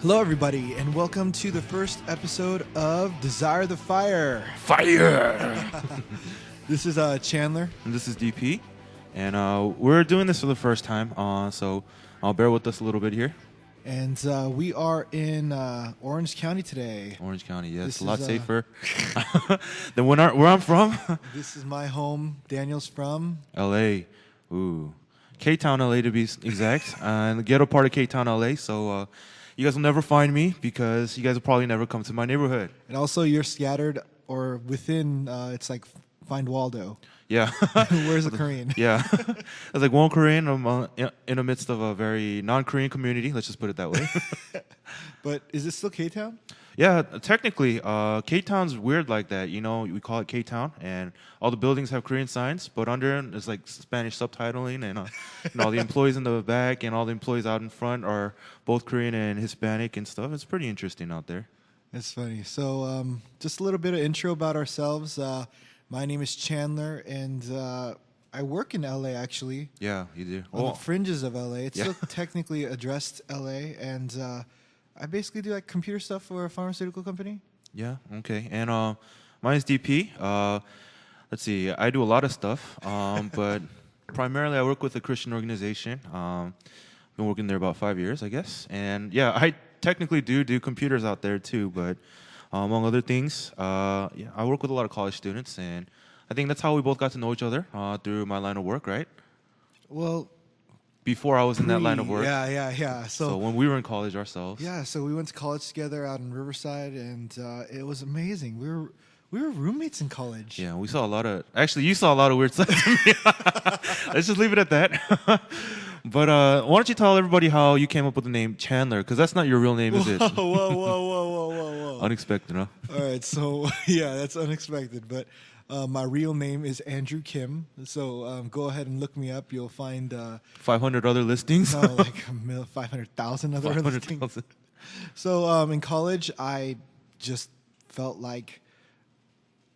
Hello, everybody, and welcome to the first episode of Desire the Fire. Fire! This is Chandler. And this is DP. And we're doing this for the first time, so I'll bear with us a little bit here. And we are in Orange County today. Orange County, yes. This A lot is, safer than where I'm from. This is my home. Daniel's from? L.A. Ooh. K-Town, L.A. to be exact. And the ghetto part of K-Town, L.A. So you guys will never find me because you guys will probably never come to my neighborhood. And also, you're scattered or within, it's like Find Waldo. Yeah. Where's the Korean? Yeah. There's like one Korean in the midst of a very non-Korean community. Let's just put it that way. But is it still K-Town? Yeah, technically, K-Town's weird like that. You know, we call it K-Town, and all the buildings have Korean signs, but under it, it's like Spanish subtitling, and all the employees in the back and all the employees out in front are both Korean and Hispanic and stuff. It's pretty interesting out there. That's funny. So just a little bit of intro about ourselves. My name is Chandler, and I work in LA, actually. Yeah, you do. On the fringes of LA. It's Yeah. still technically addressed LA, and I basically do like computer stuff for a pharmaceutical company. Yeah, okay. And mine is DP. Let's see, I do a lot of stuff, but primarily I work with a Christian organization. Been working there about 5 years, I guess. And yeah, I technically do computers out there too, but among other things, I work with a lot of college students, and I think that's how we both got to know each other through my line of work, right? Well, before I was in that line of work. Yeah. So when we were in college ourselves. Yeah, so we went to college together out in Riverside, and it was amazing. We were roommates in college. Yeah, we saw a lot of... Actually, you saw a lot of weird stuff to me. Let's just leave it at that. But why don't you tell everybody how you came up with the name Chandler? Because that's not your real name, is it? Whoa. Unexpected, huh? All right, so yeah, that's unexpected. But my real name is Andrew Kim. So go ahead and look me up. You'll find 500 other listings? No, like 500,000 other 500,000. listings. So in college, I just felt like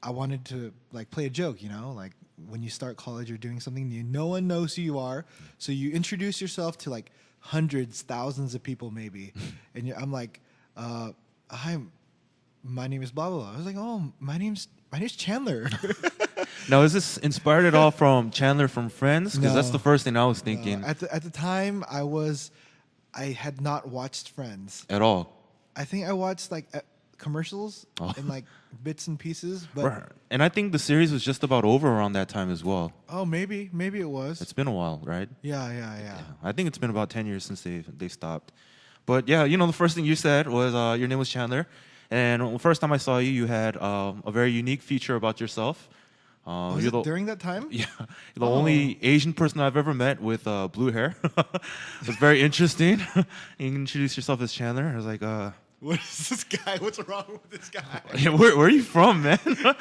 I wanted to like play a joke, you know, like when you start college, you're doing something new. No one knows who you are, so you introduce yourself to like hundreds, thousands of people, maybe. And I'm like, "Hi, my name is blah blah blah." I was like, "Oh, my name's Chandler." Now, is this inspired at all from Chandler from Friends? Because that's the first thing I was thinking. At the time, I had not watched Friends At all. I think I watched like commercials and like bits and pieces, but And I think the series was just about over around that time as well. oh, maybe it was. It's been a while, right? Yeah. I think it's been about 10 years since they stopped. But yeah, you know, the first thing you said was your name was Chandler. And the first time I saw you, you had a very unique feature about yourself. Was it during that time? Yeah. You're the only Asian person I've ever met with blue hair. It was very interesting. You introduced yourself as Chandler. I was like, What is this guy? What's wrong with this guy? yeah, where are you from, man? You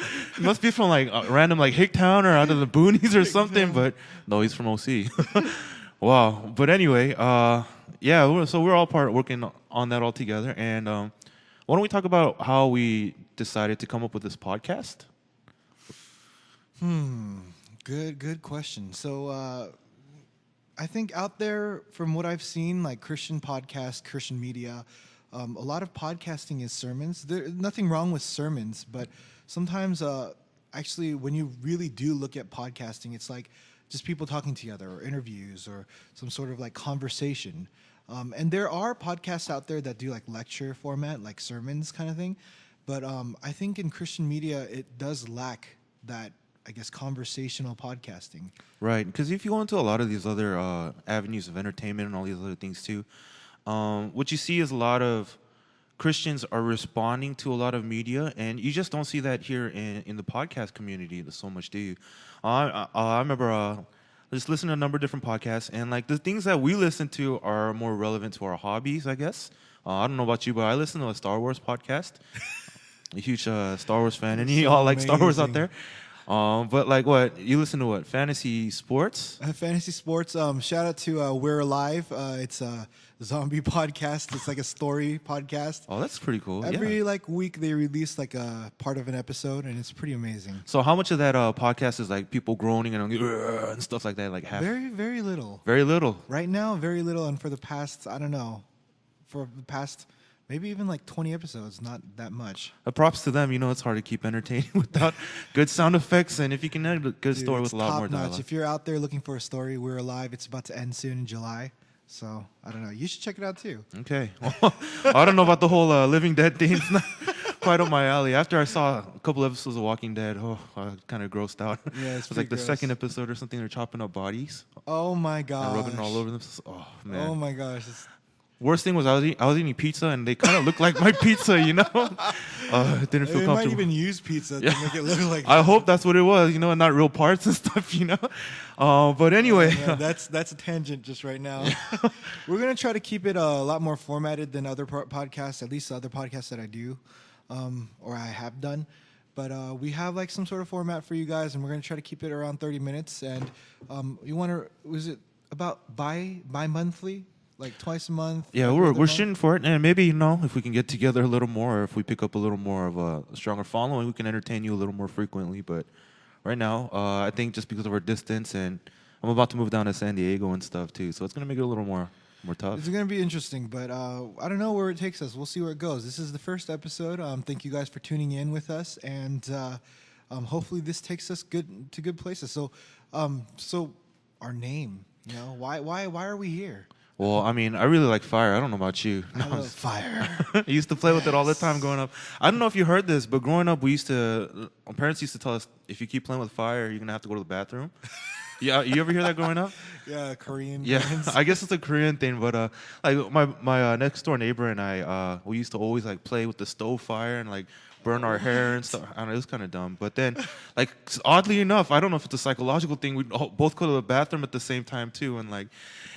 must be from like random like Hicktown or out of the boonies or something. But no, he's from OC. Wow. But anyway, so we're all working on that all together. And why don't we talk about how we decided to come up with this podcast? Good question. So I think out there, from what I've seen, like Christian podcasts, Christian media, a lot of podcasting is sermons. There's nothing wrong with sermons, but sometimes actually when you really do look at podcasting, it's like just people talking together or interviews or some sort of like conversation. And there are podcasts out there that do like lecture format, like sermons kind of thing. But I think in Christian media, it does lack that, I guess, conversational podcasting. Right, because if you go into a lot of these other avenues of entertainment and all these other things too, what you see is a lot of Christians are responding to a lot of media, and you just don't see that here in the podcast community so much, do you? I remember just listening to a number of different podcasts, and like the things that we listen to are more relevant to our hobbies, I guess. I don't know about you, but I listen to a Star Wars podcast. A huge Star Wars fan, and you all like Star Wars out there. But like what? You listen to what? Fantasy sports? Fantasy sports. Shout out to We're Alive. It's a zombie podcast. It's like a story podcast. Oh, that's pretty cool. Every like week they release like a part of an episode, and it's pretty amazing. So how much of that podcast is like people groaning and stuff like that? Like Very little. Very little. Right now, very little. And for the past, I don't know, for the past Maybe even like 20 episodes, not that much. Props to them. It's hard to keep entertaining without good sound effects. And if you can edit a good Dude, story with it's a lot more top-notch. dialogue. If you're out there looking for a story, We're Alive. It's about to end soon in July. So, I don't know. You should check it out, too. Okay. I don't know about the whole Living Dead thing. It's not quite up my alley. After I saw a couple episodes of Walking Dead, I kind of grossed out. Yeah, it's It was like the gross. second episode or something. They're chopping up bodies Oh, my gosh. and rubbing it all over them. Oh, man. Oh, my gosh. Worst thing was I was eating pizza and they kind of looked like my pizza, It didn't feel They might comfortable. even use pizza to Yeah. make it look like I hope that's what it was, and not real parts and stuff, But anyway, Yeah, that's a tangent just right now. We're going to try to keep it a lot more formatted than other podcasts, at least the other podcasts that I do or I have done. But we have like some sort of format for you guys, and we're going to try to keep it around 30 minutes. And you want to, was it about bi-monthly? Like twice a month? yeah, every we're other month? shooting for it, and maybe if we can get together a little more, or if we pick up a little more of a stronger following, we can entertain you a little more frequently. But right now, I think just because of our distance, and I'm about to move down to San Diego and stuff too, so it's gonna make it a little more tough. It's going to be interesting, but I don't know where it takes us. We'll see where it goes. This is the first episode. Thank you guys for tuning in with us, and hopefully this takes us to good places. So, so our name, why are we here? Well, I mean, I really like fire. I don't know about you. I love fire. I used to play with it all the time growing up. I don't know if you heard this, but growing up, our parents used to tell us, if you keep playing with fire, you're going to have to go to the bathroom. Yeah, you ever hear that growing up? Yeah, Korean. Yeah, bands. I guess it's a Korean thing, but like my next door neighbor and I, we used to always like play with the stove fire and like burn our hair and stuff. I don't know, it was kind of dumb. But then, like oddly enough, I don't know if it's a psychological thing. We both go to the bathroom at the same time too, and like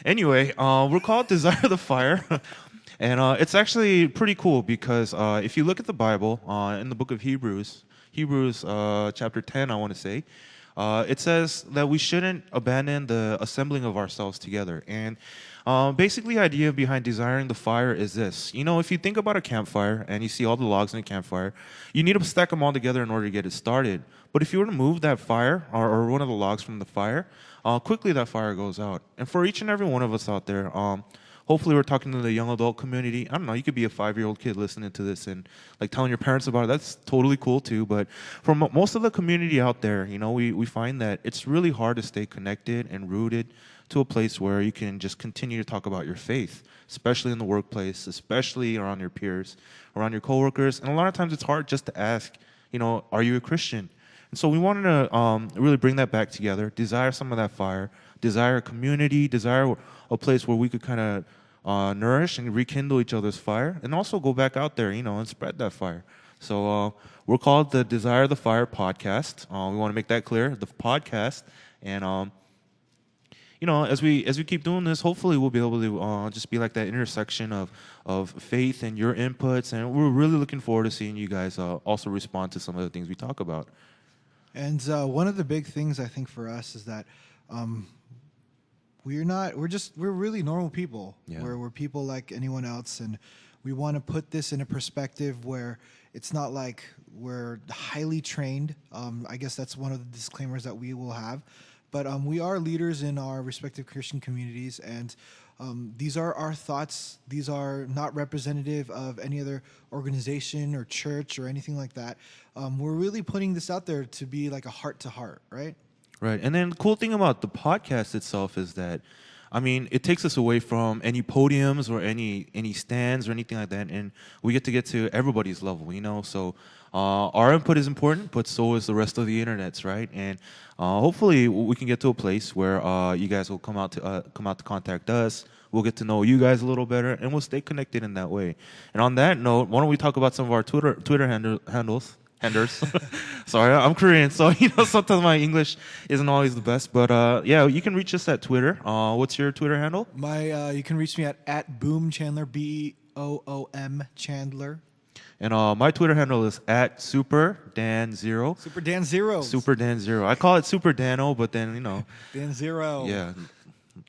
anyway, we're called Desire the Fire. And it's actually pretty cool because if you look at the Bible in the book of Hebrews chapter 10, I want to say, it says that we shouldn't abandon the assembling of ourselves together. And basically, the idea behind desiring the fire is this. If you think about a campfire and you see all the logs in a campfire, you need to stack them all together in order to get it started. But if you were to move that fire or one of the logs from the fire, quickly that fire goes out. And for each and every one of us out there, hopefully we're talking to the young adult community. I don't know, you could be a 5-year-old kid listening to this and like telling your parents about it. That's totally cool too. But for most of the community out there, we find that it's really hard to stay connected and rooted to a place where you can just continue to talk about your faith, especially in the workplace, especially around your peers, around your coworkers. And a lot of times it's hard just to ask, are you a Christian? And so we wanted to really bring that back together, desire some of that fire, desire a community, desire a place where we could kind of nourish and rekindle each other's fire, and also go back out there, and spread that fire. So we're called the Desire the Fire podcast. We want to make that clear, the podcast. And as we keep doing this, hopefully we'll be able to just be like that intersection of faith and your inputs. And we're really looking forward to seeing you guys also respond to some of the things we talk about. And one of the big things I think for us is that we're really normal people. Yeah. We're people like anyone else, and we want to put this in a perspective where it's not like we're highly trained. I guess that's one of the disclaimers that we will have. But we are leaders in our respective Christian communities, and these are our thoughts. These are not representative of any other organization or church or anything like that. We're really putting this out there to be like a heart-to-heart, right? Right. And then the cool thing about the podcast itself is that, it takes us away from any podiums or any stands or anything like that, and we get to everybody's level, So our input is important, but so is the rest of the internet's, right? And hopefully we can get to a place where you guys will come out to contact us. We'll get to know you guys a little better, and we'll stay connected in that way. And on that note, why don't we talk about some of our Twitter handles? Sorry, I'm Korean, so sometimes my English isn't always the best. But yeah, you can reach us at Twitter. What's your Twitter handle? You can reach me at Boom Chandler, BOOM Chandler. And my Twitter handle is at SuperDan0. Super Dan Zero. Super Dan0. I call it Super Dano, but then Dan Zero. Yeah.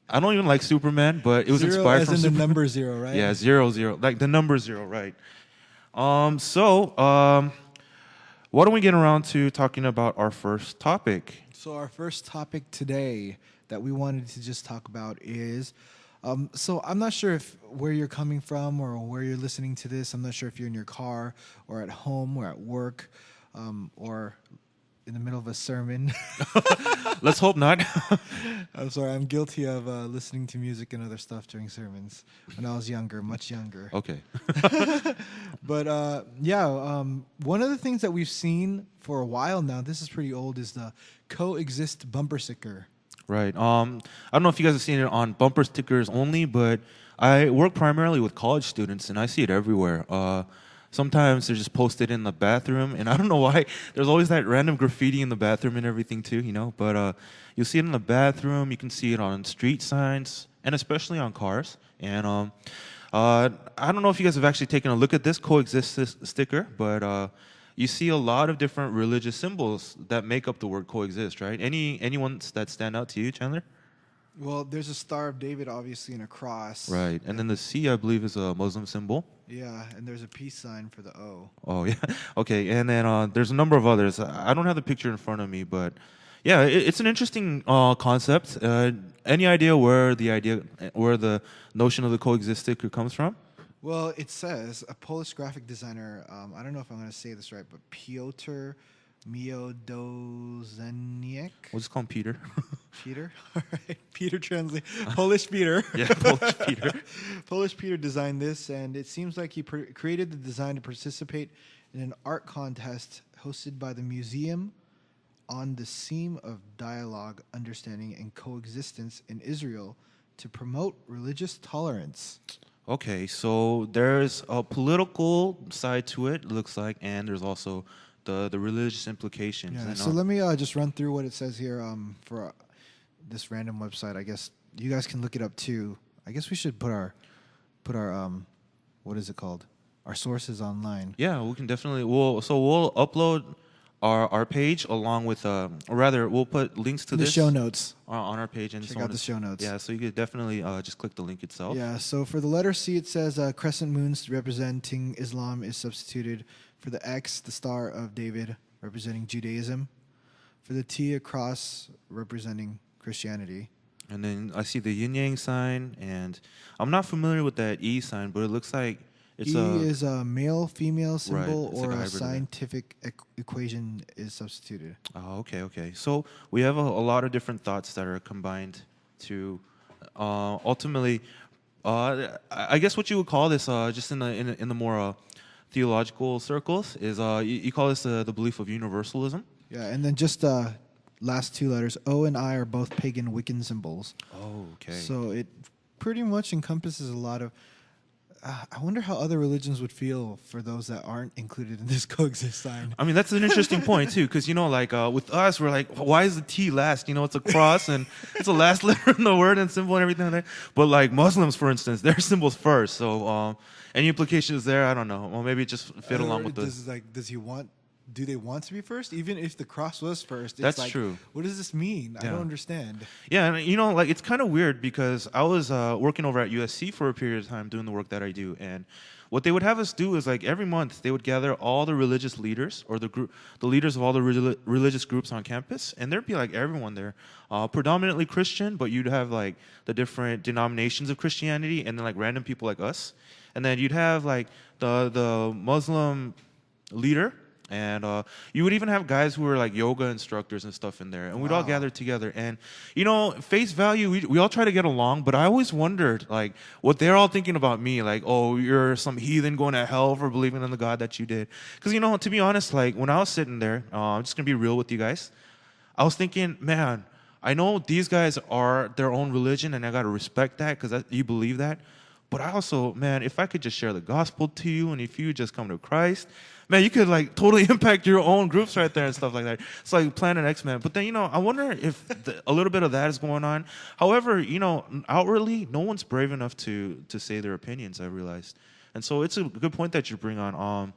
I don't even like Superman, but it was Zero inspired as from in Superman. the number zero, right? Yeah, 0, like the number 0, right? Why don't we get around to talking about our first topic? So our first topic today that we wanted to just talk about is So I'm not sure if where you're coming from or where you're listening to this. I'm not sure if you're in your car or at home or at work or in the middle of a sermon. Let's hope not. I'm sorry. I'm guilty of listening to music and other stuff during sermons when I was younger, much younger. Okay. But one of the things that we've seen for a while now, this is pretty old, is the COEXIST bumper sticker. Right. I don't know if you guys have seen it on bumper stickers only, but I work primarily with college students, and I see it everywhere. Sometimes they're just posted in the bathroom, and I don't know why. There's always that random graffiti in the bathroom and everything too, you know. But you'll see it in the bathroom. You can see it on street signs, and especially on cars. And I don't know if you guys have actually taken a look at this COEXIST sticker, but you see a lot of different religious symbols that make up the word coexist, right? Any ones that stand out to you, Chandler? Well, there's a Star of David, obviously, and a cross. Right, and then the C, I believe, is a Muslim symbol. Yeah, and there's a peace sign for the O. Oh, yeah. Okay, and then there's a number of others. I don't have the picture in front of me, but yeah, it's an interesting concept. Any idea where the notion of the coexist sticker comes from? Well, it says a Polish graphic designer, I don't know if I'm going to say this right, but Piotr Miodozeniek. We'll just call him Peter. Peter? All right. Peter translate. Polish Peter. Yeah, Polish Peter. Polish Peter designed this, and it seems like he created the design to participate in an art contest hosted by the museum on the theme of dialogue, understanding, and coexistence in Israel to promote religious tolerance. Okay, so there's a political side to it looks like, and there's also the religious implications. Yeah, and, so let me just run through what it says here for this random website. I guess you guys can look it up too. I guess we should put our what is it called? Our sources online. Yeah, we can definitely. We'll upload our page along with, or rather, we'll put links to the this show notes on our page and check out the show notes. Yeah, so you could definitely just click the link itself. Yeah. So for the letter C, it says crescent moons representing Islam is substituted. For the X, the Star of David representing Judaism. For the T, a cross representing Christianity. And then I see the yin yang sign, and I'm not familiar with that E sign, but it looks like it's is a male-female symbol, right, or like a scientific equation is substituted. Oh, okay. So we have a lot of different thoughts that are combined to ultimately, I guess what you would call this, just in the more theological circles, is you call this the belief of universalism. Yeah, and then just last two letters, O and I, are both pagan Wiccan symbols. Oh, okay. So it pretty much encompasses a lot of. I wonder how other religions would feel for those that aren't included in this coexist sign. I mean, that's an interesting point too, because like with us, we're like, why is the T last? It's a cross and it's the last letter in the word and symbol and everything like that. But like Muslims, for instance, their symbol's first. So any implications there? I don't know. Well, maybe it just fit along with this. Do they want to be first? Even if the cross was first, that's true. What does this mean? Yeah. I don't understand. Yeah, and it's kind of weird because I was working over at USC for a period of time doing the work that I do, and what they would have us do is like every month they would gather all the religious leaders or the leaders of all the religious groups on campus, and there'd be like everyone there, predominantly Christian, but you'd have like the different denominations of Christianity, and then like random people like us, and then you'd have like the Muslim leader. And you would even have guys who were like yoga instructors and stuff in there, and we'd all gather together. And face value, we all try to get along, but I always wondered like what they're all thinking about me, like, oh, you're some heathen going to hell for believing in the God that you did. Because to be honest, like when I was sitting there, I'm just gonna be real with you guys. I was thinking, man, I know these guys are their own religion, and I gotta respect that because you believe that. But I also, man, if I could just share the gospel to you, and if you just come to Christ, man, you could like totally impact your own groups right there and stuff like that. It's like Planet X, man. But then, I wonder if a little bit of that is going on. However, outwardly, no one's brave enough to say their opinions, I realized. And so it's a good point that you bring on,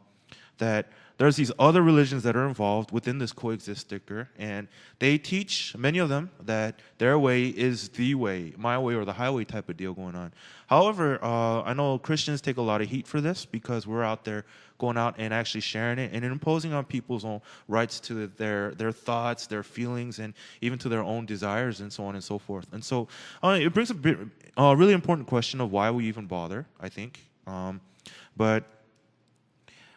that there's these other religions that are involved within this coexist sticker, and they teach, many of them, that their way is the way, my way or the highway type of deal going on. However, I know Christians take a lot of heat for this because we're out there going out and actually sharing it and imposing on people's own rights to their thoughts, their feelings, and even to their own desires and so on and so forth. And so it brings a really important question of why we even bother, I think. But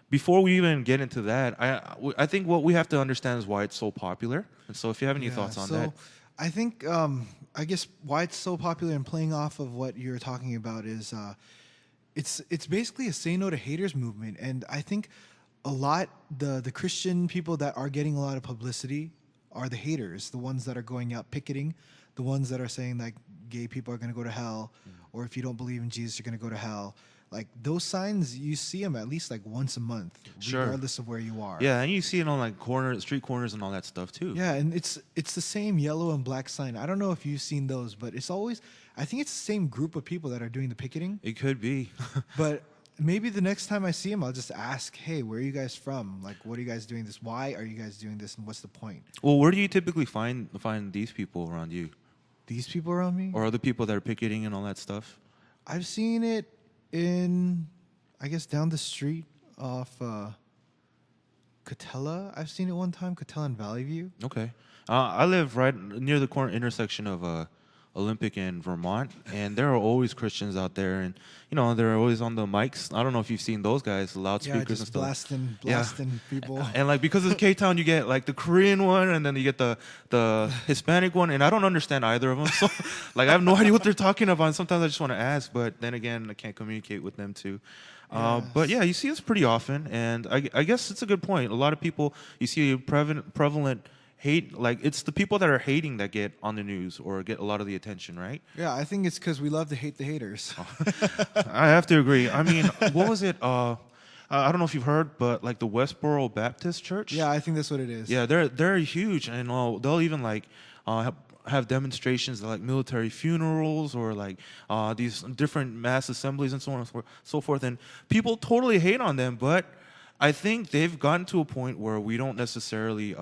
before we even get into that, I think what we have to understand is why it's so popular. And so if you have any thoughts on that. I think, I guess why it's so popular and playing off of what you're talking about is it's basically a say no to haters movement. And I think a lot, the Christian people that are getting a lot of publicity are the haters, the ones that are going out picketing, the ones that are saying like gay people are going to go to hell, or if you don't believe in Jesus, you're going to go to hell. Like those signs, you see them at least like once a month, regardless of where you are. Yeah, and you see it on like street corners and all that stuff too. Yeah, and it's the same yellow and black sign. I don't know if you've seen those, but it's always, I think it's the same group of people that are doing the picketing. It could be. But maybe the next time I see them, I'll just ask, hey, where are you guys from? Like, what are you guys doing this? Why are you guys doing this? And what's the point? Well, where do you typically find these people around you? These people around me? Or other people that are picketing and all that stuff? I've seen it in, I guess, down the street off Catella. I've seen it one time, Catella and Valley View. Okay. I live right near the corner intersection of Olympic and Vermont, and there are always Christians out there, and they're always on the mics. I don't know if you've seen those guys, the loudspeakers and stuff. Blasting people. And like because of K-Town, you get like the Korean one, and then you get the Hispanic one, and I don't understand either of them. So like I have no idea what they're talking about. And sometimes I just want to ask, but then again, I can't communicate with them too. But yeah, you see this pretty often, and I guess it's a good point. A lot of people, you see a prevalent hate, like it's the people that are hating that get on the news or get a lot of the attention, right? Yeah, I think it's because we love to hate the haters. I have to agree. I mean, what was it? I don't know if you've heard, but like the Westboro Baptist Church. Yeah, I think that's what it is. Yeah, they're huge, and they'll even like have demonstrations like military funerals or like these different mass assemblies and so on and so forth. And people totally hate on them, but I think they've gotten to a point where we don't necessarily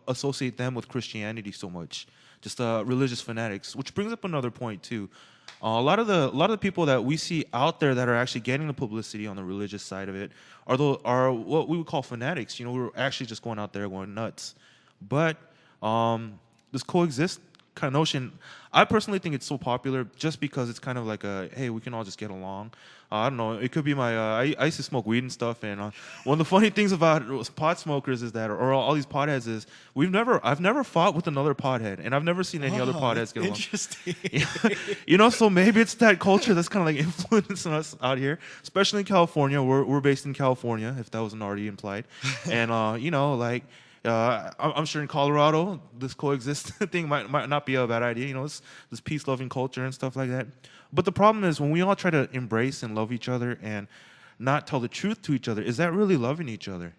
associate them with Christianity so much, just religious fanatics. Which brings up another point too. A lot of the people that we see out there that are actually getting the publicity on the religious side of it are what we would call fanatics. We're actually just going out there going nuts. But this coexist kind of notion, I personally think it's so popular just because it's kind of like hey, we can all just get along. I don't know. It could be I used to smoke weed and stuff, and one of the funny things about pot smokers is that, or all these potheads, is I've never fought with another pothead, and I've never seen any other potheads get along. Interesting. So maybe it's that culture that's kind of like influencing us out here, especially in California. We're based in California, if that wasn't already implied, and I'm sure in Colorado, this coexist thing might not be a bad idea. This peace-loving culture and stuff like that. But the problem is when we all try to embrace and love each other and not tell the truth to each other, is that really loving each other?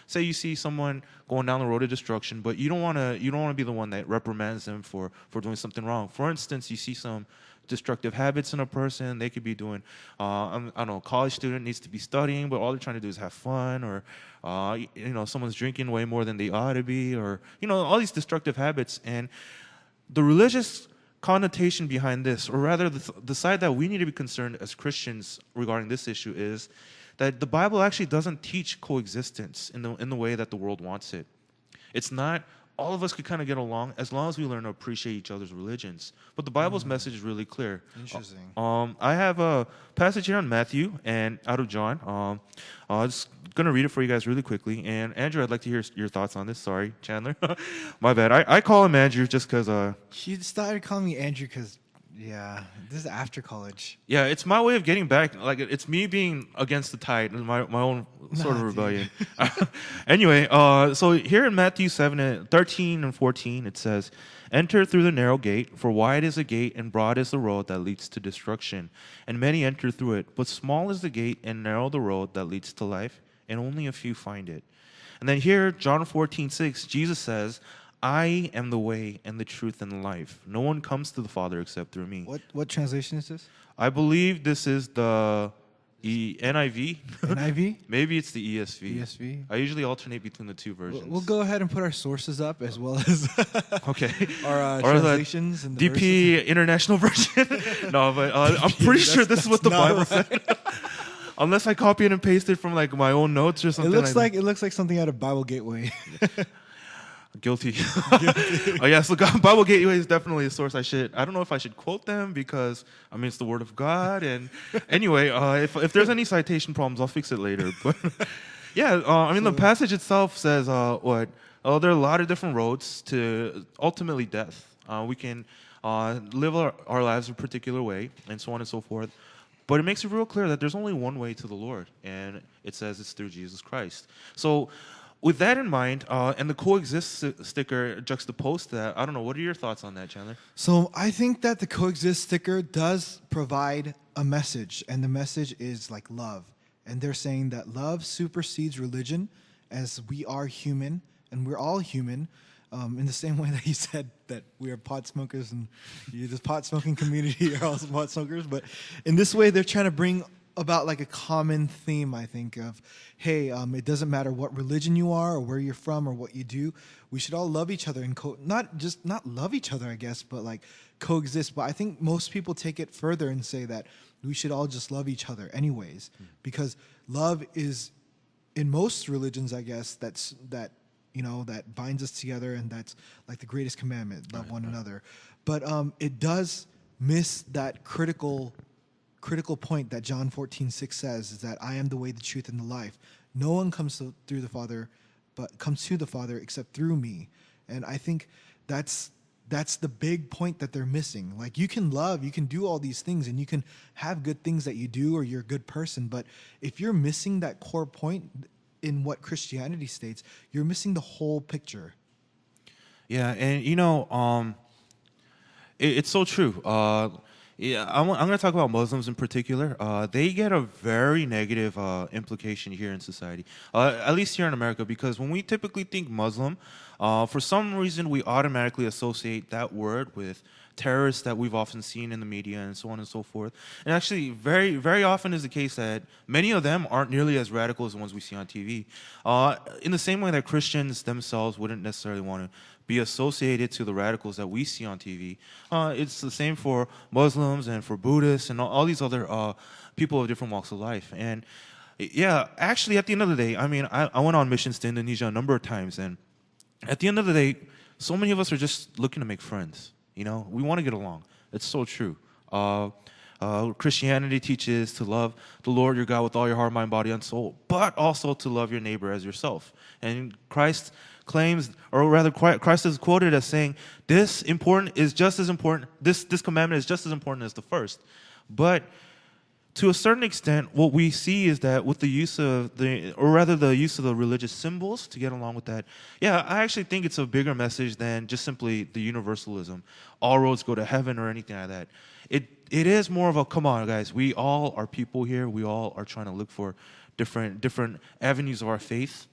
Say you see someone going down the road of destruction, but you don't want to be the one that reprimands them for doing something wrong. For instance, you see some destructive habits in a person. They could be doing, I don't know, a college student needs to be studying, but all they're trying to do is have fun, or someone's drinking way more than they ought to be, or all these destructive habits. And the religious connotation behind this, or rather the side that we need to be concerned as Christians regarding this issue, is that the Bible actually doesn't teach coexistence in the way that the world wants it. It's not all of us could kind of get along as long as we learn to appreciate each other's religions. But the Bible's message is really clear. Interesting. I have a passage here on Matthew and out of John. I'm just going to read it for you guys really quickly. And Andrew, I'd like to hear your thoughts on this. Sorry, Chandler. My bad. I call him Andrew just because... He started calling me Andrew because... Yeah, this is after college. Yeah, it's my way of getting back. Like, it's me being against the tide, my own sort of rebellion. Anyway, so here in Matthew 7:13 and 14, it says, "Enter through the narrow gate, for wide is the gate and broad is the road that leads to destruction, and many enter through it. But small is the gate and narrow the road that leads to life, and only a few find it." And then here, John 14:6, Jesus says, "I am the way and the truth and the life. No one comes to the Father except through me." What translation is this? I believe this is the NIV. NIV? Maybe it's the ESV. ESV? I usually alternate between the two versions. We'll go ahead and put our sources up as well as Okay. our Or the translations and the DP verses. International Version. No, but I'm pretty sure this is what the Bible said. Unless I copy it and paste it from like my own notes or It something. it looks like something out of Bible Gateway. Guilty. Oh yeah, so Bible Gateway is definitely a source I don't know if I should quote them because I mean it's the Word of God. And anyway, if there's any citation problems, I'll fix it later. But yeah, I mean the passage itself says what? Oh, there are a lot of different roads to ultimately death. We can live our lives a particular way, and so on and so forth. But it makes it real clear that there's only one way to the Lord, and it says it's through Jesus Christ. So with that in mind, and the COEXIST sticker juxtaposed to that, I don't know, what are your thoughts on that, Chandler? So I think that the COEXIST sticker does provide a message, and the message is like love. And they're saying that love supersedes religion, as we are human, and we're all human, in the same way that he said that we are pot smokers, and this pot smoking community are also pot smokers. But in this way, they're trying to bring about like a common theme, I think, of, hey, it doesn't matter what religion you are or where you're from or what you do. We should all love each other and not love each other, I guess, but like coexist. But I think most people take it further and say that we should all just love each other anyways, because love is, in most religions, I guess, that binds us together, and that's like the greatest commandment, love one another. But it does miss that critical point that John 14:6 says, is that I am the way, the truth, and the life. No one comes to the Father except through me. And I think that's the big point that they're missing. Like, you can love, you can do all these things, and you can have good things that you do, or you're a good person. But if you're missing that core point in what Christianity states, you're missing the whole picture. Yeah, and it's so true. Yeah, I'm going to talk about Muslims in particular. They get a very negative implication here in society, at least here in America, because when we typically think Muslim, for some reason we automatically associate that word with terrorists that we've often seen in the media and so on and so forth. And actually, very, very often is the case that many of them aren't nearly as radical as the ones we see on TV. In the same way that Christians themselves wouldn't necessarily want to be associated to the radicals that we see on TV. It's the same for Muslims and for Buddhists and all these other people of different walks of life. And yeah, actually, at the end of the day, I mean, I went on missions to Indonesia a number of times, and at the end of the day, so many of us are just looking to make friends. You know, we want to get along. It's so true. Christianity teaches to love the Lord your God with all your heart, mind, body, and soul, but also to love your neighbor as yourself. And Christ claims, or rather, Christ is quoted as saying, this commandment is just as important as the first. But to a certain extent, what we see is that with the use of the use of the religious symbols to get along with that, yeah, I actually think it's a bigger message than just simply the universalism, all roads go to heaven or anything like that. It is more of a, come on, guys, we all are people here. We all are trying to look for different avenues of our faith.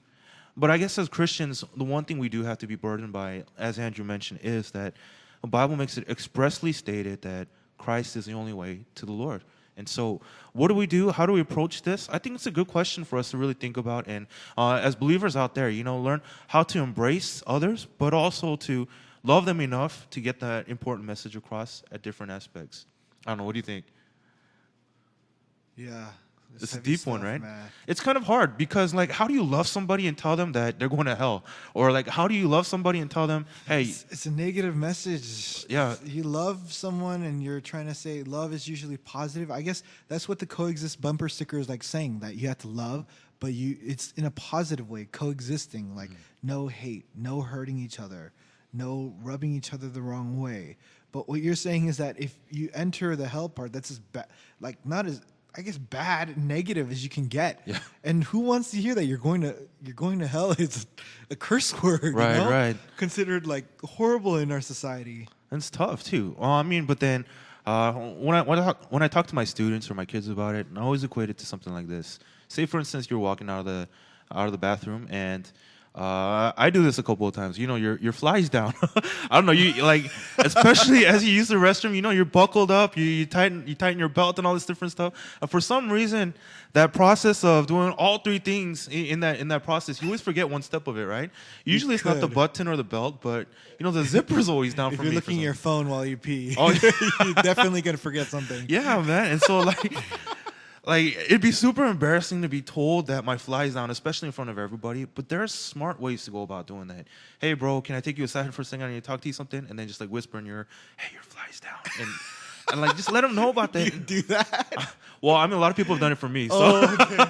But I guess as Christians, the one thing we do have to be burdened by, as Andrew mentioned, is that the Bible makes it expressly stated that Christ is the only way to the Lord. And so what do we do? How do we approach this? I think it's a good question for us to really think about. And as believers out there, learn how to embrace others, but also to love them enough to get that important message across at different aspects. I don't know. What do you think? Yeah. It's a deep one, right? Man. It's kind of hard because, like, how do you love somebody and tell them that they're going to hell? Or, like, how do you love somebody and tell them, hey... It's a negative message. Yeah. You love someone and you're trying to say love is usually positive. I guess that's what the coexist bumper sticker is like saying, that you have to love, but it's in a positive way, coexisting, like no hate, no hurting each other, no rubbing each other the wrong way. But what you're saying is that if you enter the hell part, that's as bad, like not as... I guess bad and negative as you can get. Yeah. And who wants to hear that you're going to hell? It's a curse word, right? Right. Considered like horrible in our society. And it's tough too. I mean, but then when I talk to my students or my kids about it, I always equate it to something like this. Say, for instance, you're walking out of the bathroom and I do this a couple of times. You know, your fly's down. I don't know. You like, especially as you use the restroom. You know, you're buckled up. You tighten your belt and all this different stuff. And for some reason, that process of doing all three things in that process, you always forget one step of it, right? Usually it's not the button or the belt, but you know, the zipper's always down for me. If you're looking at your phone while you pee, oh, you're definitely gonna forget something. Yeah, man. And so like it'd be super embarrassing to be told that my fly's down, especially in front of everybody. But there's smart ways to go about doing that. Hey, bro, can I take you aside for a second? I need to talk to you something, and then just like whisper in your ear, hey, your fly's down, and like just let them know about that. You do that? Well, I mean, a lot of people have done it for me, so Okay.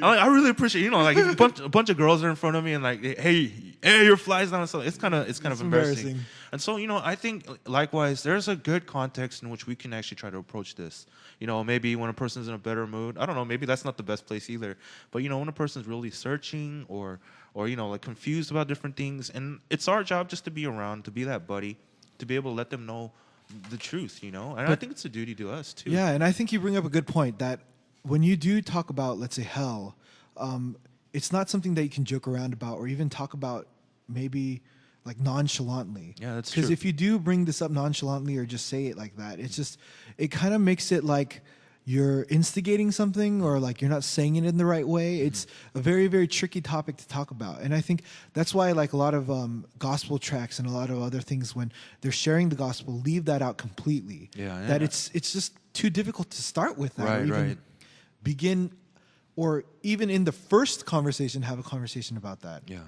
I really appreciate. You know, like a bunch of girls are in front of me, and like, hey, your fly's down. So it's kind of embarrassing. And so, you know, I think likewise, there's a good context in which we can actually try to approach this. You know, maybe when a person's in a better mood, I don't know, maybe that's not the best place either. But, you know, when a person's really searching or you know, like confused about different things, and it's our job just to be around, to be that buddy, to be able to let them know the truth, you know? And I think it's a duty to us, too. Yeah, and I think you bring up a good point that when you do talk about, let's say, hell, it's not something that you can joke around about or even talk about maybe like nonchalantly. Yeah, that's true. Because if you do bring this up nonchalantly or just say it like that, it's just, it kind of makes it like you're instigating something or like you're not saying it in the right way. It's a very, very tricky topic to talk about. And I think that's why like a lot of gospel tracks and a lot of other things, when they're sharing the gospel, leave that out completely. Yeah. That it's just too difficult to start with that, Right, or even right. begin, or even in the first conversation, have a conversation about that. Yeah.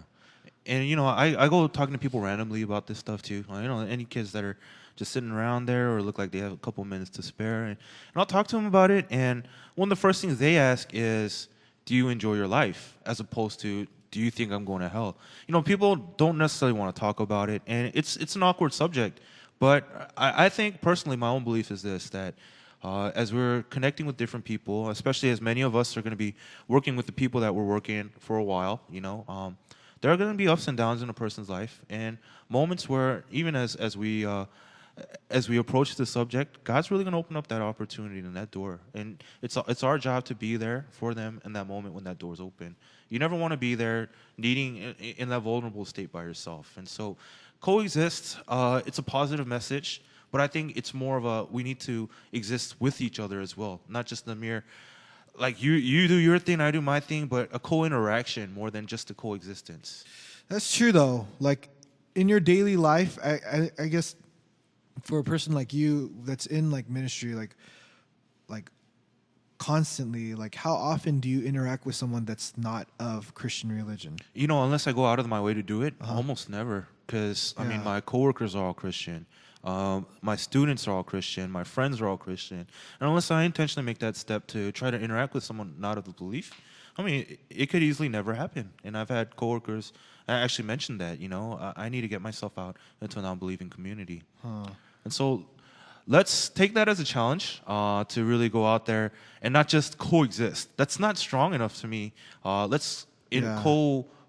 And, you know, I go talking to people randomly about this stuff, too. You know, any kids that are just sitting around there or look like they have a couple minutes to spare. And I'll talk to them about it. And one of the first things they ask is, do you enjoy your life? As opposed to, do you think I'm going to hell? You know, people don't necessarily want to talk about it. And it's an awkward subject. But I think, personally, my own belief is this, that as we're connecting with different people, especially as many of us are going to be working with the people that we're working for a while, you know, there are going to be ups and downs in a person's life, and moments where even as we approach the subject, God's really going to open up that opportunity and that door, and it's our job to be there for them in that moment when that door's open. You never want to be there needing in that vulnerable state by yourself, and so coexist. It's a positive message, but I think it's more of a we need to exist with each other as well, not just the mere. Like you do your thing, I do my thing, but a co-interaction more than just a coexistence. That's true, though. Like in your daily life, I guess for a person like you that's in like ministry, like constantly, like how often do you interact with someone that's not of Christian religion? You know, unless I go out of my way to do it, almost never. Because I mean, my coworkers are all Christian. My students are all Christian. My friends are all Christian. And unless I intentionally make that step to try to interact with someone not of the belief, I mean, it could easily never happen. And I've had coworkers actually mention that, you know, I need to get myself out into a non-believing community. And so let's take that as a challenge to really go out there and not just coexist. That's not strong enough to me. Let's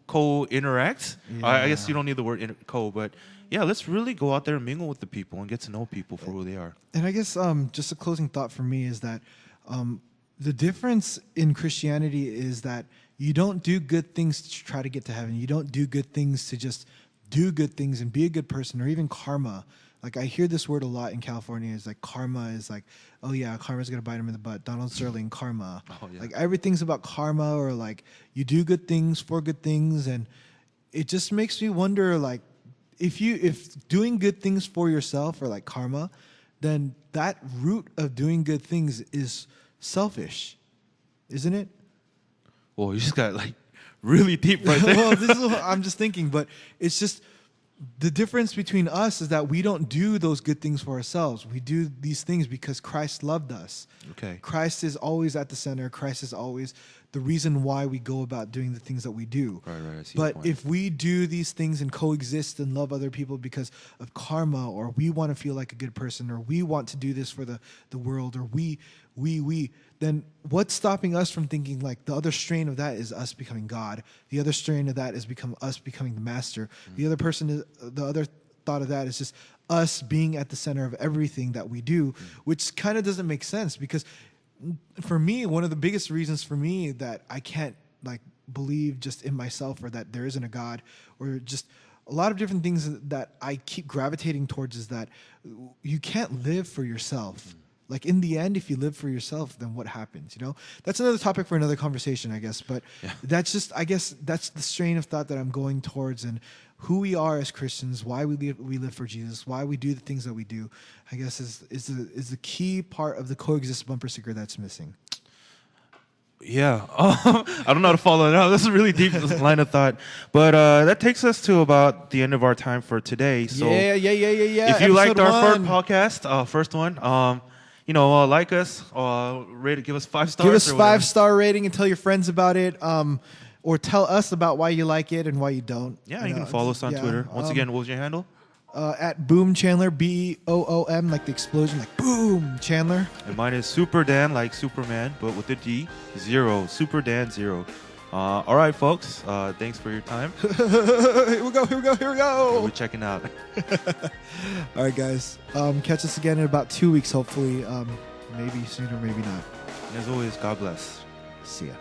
co-interact. I guess you don't need the word co, but yeah, let's really go out there and mingle with the people and get to know people for who they are. And I guess just a closing thought for me is that the difference in Christianity is that you don't do good things to try to get to heaven. You don't do good things to just do good things and be a good person, or even karma. Like I hear this word a lot in California. Is like karma is like, oh yeah, karma's gonna bite him in the butt. Donald Sterling, karma. Oh, yeah. Like everything's about karma, or like you do good things for good things, and it just makes me wonder, like, if doing good things for yourself or like karma, then that root of doing good things is selfish, isn't it? Well, you just got like really deep right there. Well, this is what I'm just thinking, but it's just the difference between us is that we don't do those good things for ourselves. We do these things because Christ loved us. Okay. Christ is always at the center. Christ is always the reason why we go about doing the things that we do. Right, I see but if we do these things and coexist and love other people because of karma, or we want to feel like a good person, or we want to do this for the world, or we, then what's stopping us from thinking like the other strain of that is us becoming God? The other strain of that is us becoming the master. The other thought of that is just us being at the center of everything that we do, which kind of doesn't make sense, because for me, one of the biggest reasons for me that I can't like believe just in myself, or that there isn't a God, or just a lot of different things that I keep gravitating towards, is that you can't live for yourself. Like, in the end, if you live for yourself, then what happens? You know, that's another topic for another conversation, I guess. But that's just, I guess, that's the strain of thought that I'm going towards, and who we are as Christians, why we live for Jesus, why we do the things that we do. I guess is the key part of the coexist bumper sticker that's missing. Yeah, I don't know how to follow it out. This is a really deep line of thought, but that takes us to about the end of our time for today. So Yeah. If you liked our first podcast, first one, like us, rate it, give us 5 stars. Give us 5-star rating and tell your friends about it, or tell us about why you like it and why you don't. Yeah, you can follow us on Twitter. Once again, what was your handle? At Boom Chandler, BOOM, like the explosion, like boom Chandler. And mine is Super Dan, like Superman, but with a D, 0, Super Dan 0. All right, folks. Thanks for your time. Here we go. We're checking out. All right, guys. Catch us again in about 2 weeks, hopefully. Maybe sooner, maybe not. And as always, God bless. See ya.